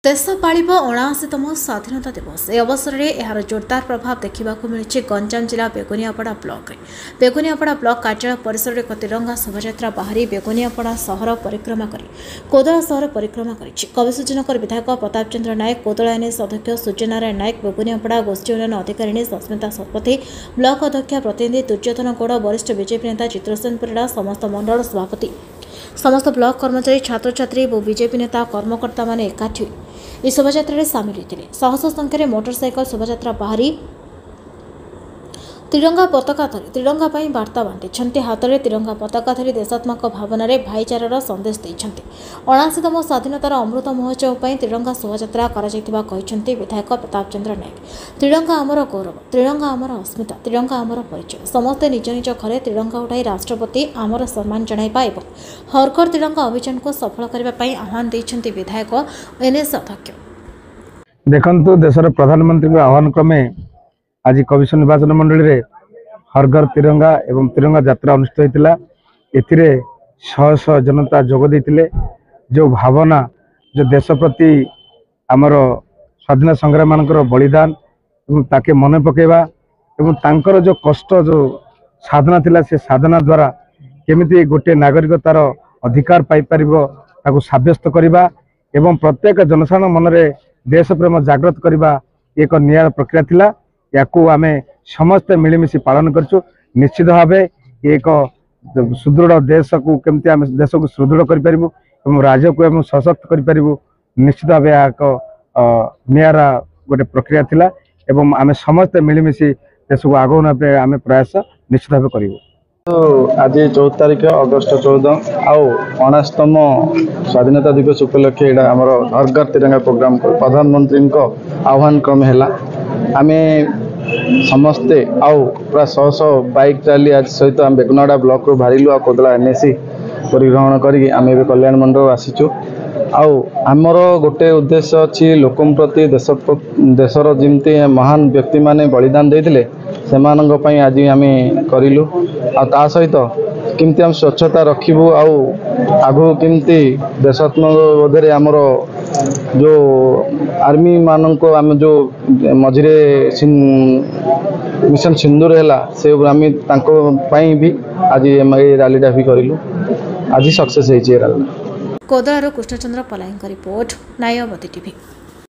देश पालिब 79तम स्वाधीनता दिवस ए अवसर में यार जोरदार प्रभाव देखा मिली गंजाम जिला बेगुनियापड़ा ब्लॉक में बेगुनियापड़ा ब्लॉक कार्यालय परिसर में एक तिरंगा शोभायात्रा बाहरी बेगुनियापड़ा सहर परिक्रमा कर कोदला सहर परिक्रमा कर कविसूचनकर विधायक प्रताप चंद्र नायक कोदला एनएस अध्यक्ष सूर्यनारायण नायक बेगुनियापड़ा गोष्ठी उन्नयन अधिकारी सस्मिता शतपथी ब्लॉक अध्यक्ष प्रतिनिधि दुर्योधन गौड़ वरिष्ठ बीजेपी नेता चित्रसेन परिड़ा समस्त मंडल सभापति समस्त ब्लॉक कर्मचारी छात्र छात्री और बीजेपी नेता कर्मकर्ता माने एकाठी इस शोभायात्रा सामिल होते शह शह संख्यार मोटरसाइकेल शोभायात्रा बाहरी तिरंगा पताका धरी तिरंगा वार्ता बांटी हाथ में तिरंगा पताका धरी देशात्मक भावना भाईचारार संदेश देते 79तम स्वाधीनतार अमृत महोत्सव पर तिरंगा शोभायात्रा विधायक प्रताप चंद्र नायक तिरंगा आमर गौरव तिरंगा आमर अस्मिता तिरंगा आमर परिचय समस्ते निज निज घरे तिरंगा उठाई राष्ट्रपति आमर सम्मान जणाइबा एवं हर घर तिरंगा अभियान को सफल करने आह्वान देते विधायक एनएस अध्यक्ष। देखंतु देशर प्रधानमंत्री आह्वान क्रमे आज कमिशन निर्वाचन मंडली रे हर घर तिरंगा एवं तिरंगा यात्रा अनुष्ठित होता एथिरे शह शह जनता जोग देते जो भावना जो देश प्रति आमर स्वाधीन संग्राम मानकर बलिदान एवं ताके मन पकेबा एवं तांकर जो कष्ट जो साधना थिला से साधना द्वारा केमिति गोटे नागरिक तार अधिकार पाई परिबो ताको साब्यस्त करबा एवं प्रत्येक जनसाधारण मन रे देश प्रेम जागृत करबा एक नियार प्रक्रिया थिला याकू आमे समस्त मिलमिशी पालन करछु। निश्चित भाव एक सुदृढ़ देश को केमती आम देश को सुदृढ़ कर परिबु एवं राज्य को एवं सशक्त कर परिबु निश्चित भाव एक नियारा गोटे प्रक्रिया थिला एवं आमे समस्त मिलमिशी देश को आगो नबे आमे प्रयास निश्चित भाव करिबु। तो आज 14 तारिख अगस्त 14 आउ 79तम स्वाधीनता दिवस उपलक्षे यहाँ आम हर घर तिरंगा प्रोग्राम प्रधानमंत्री आह्वान क्रम है आम समस्ते आउ पूरा शह शह बाइक रैली आज सहित आम बेगुनाड़ा ब्लॉक रू बाहरिलु आ कोदला एनएसी परिग्रहण करी आम ए कल्याण मंडल आसीचु आउ आमर गोटे उद्देश्य अच्छी लोकम प्रति देशर जमती महान व्यक्ति माने बलिदान देते से आज आम करूँ आ सहित किमती आम स्वच्छता रखू आगु किमती देशात्मक बोधे आमर जो आर्मी मान को आम जो मझिरे मिशन सिंदूर है से आम भी आज रैलीटा भी करूँ आज सक्सेस रैली। कोदलार कृष्णचंद्र पलाईं रिपोर्ट नायावती टीवी।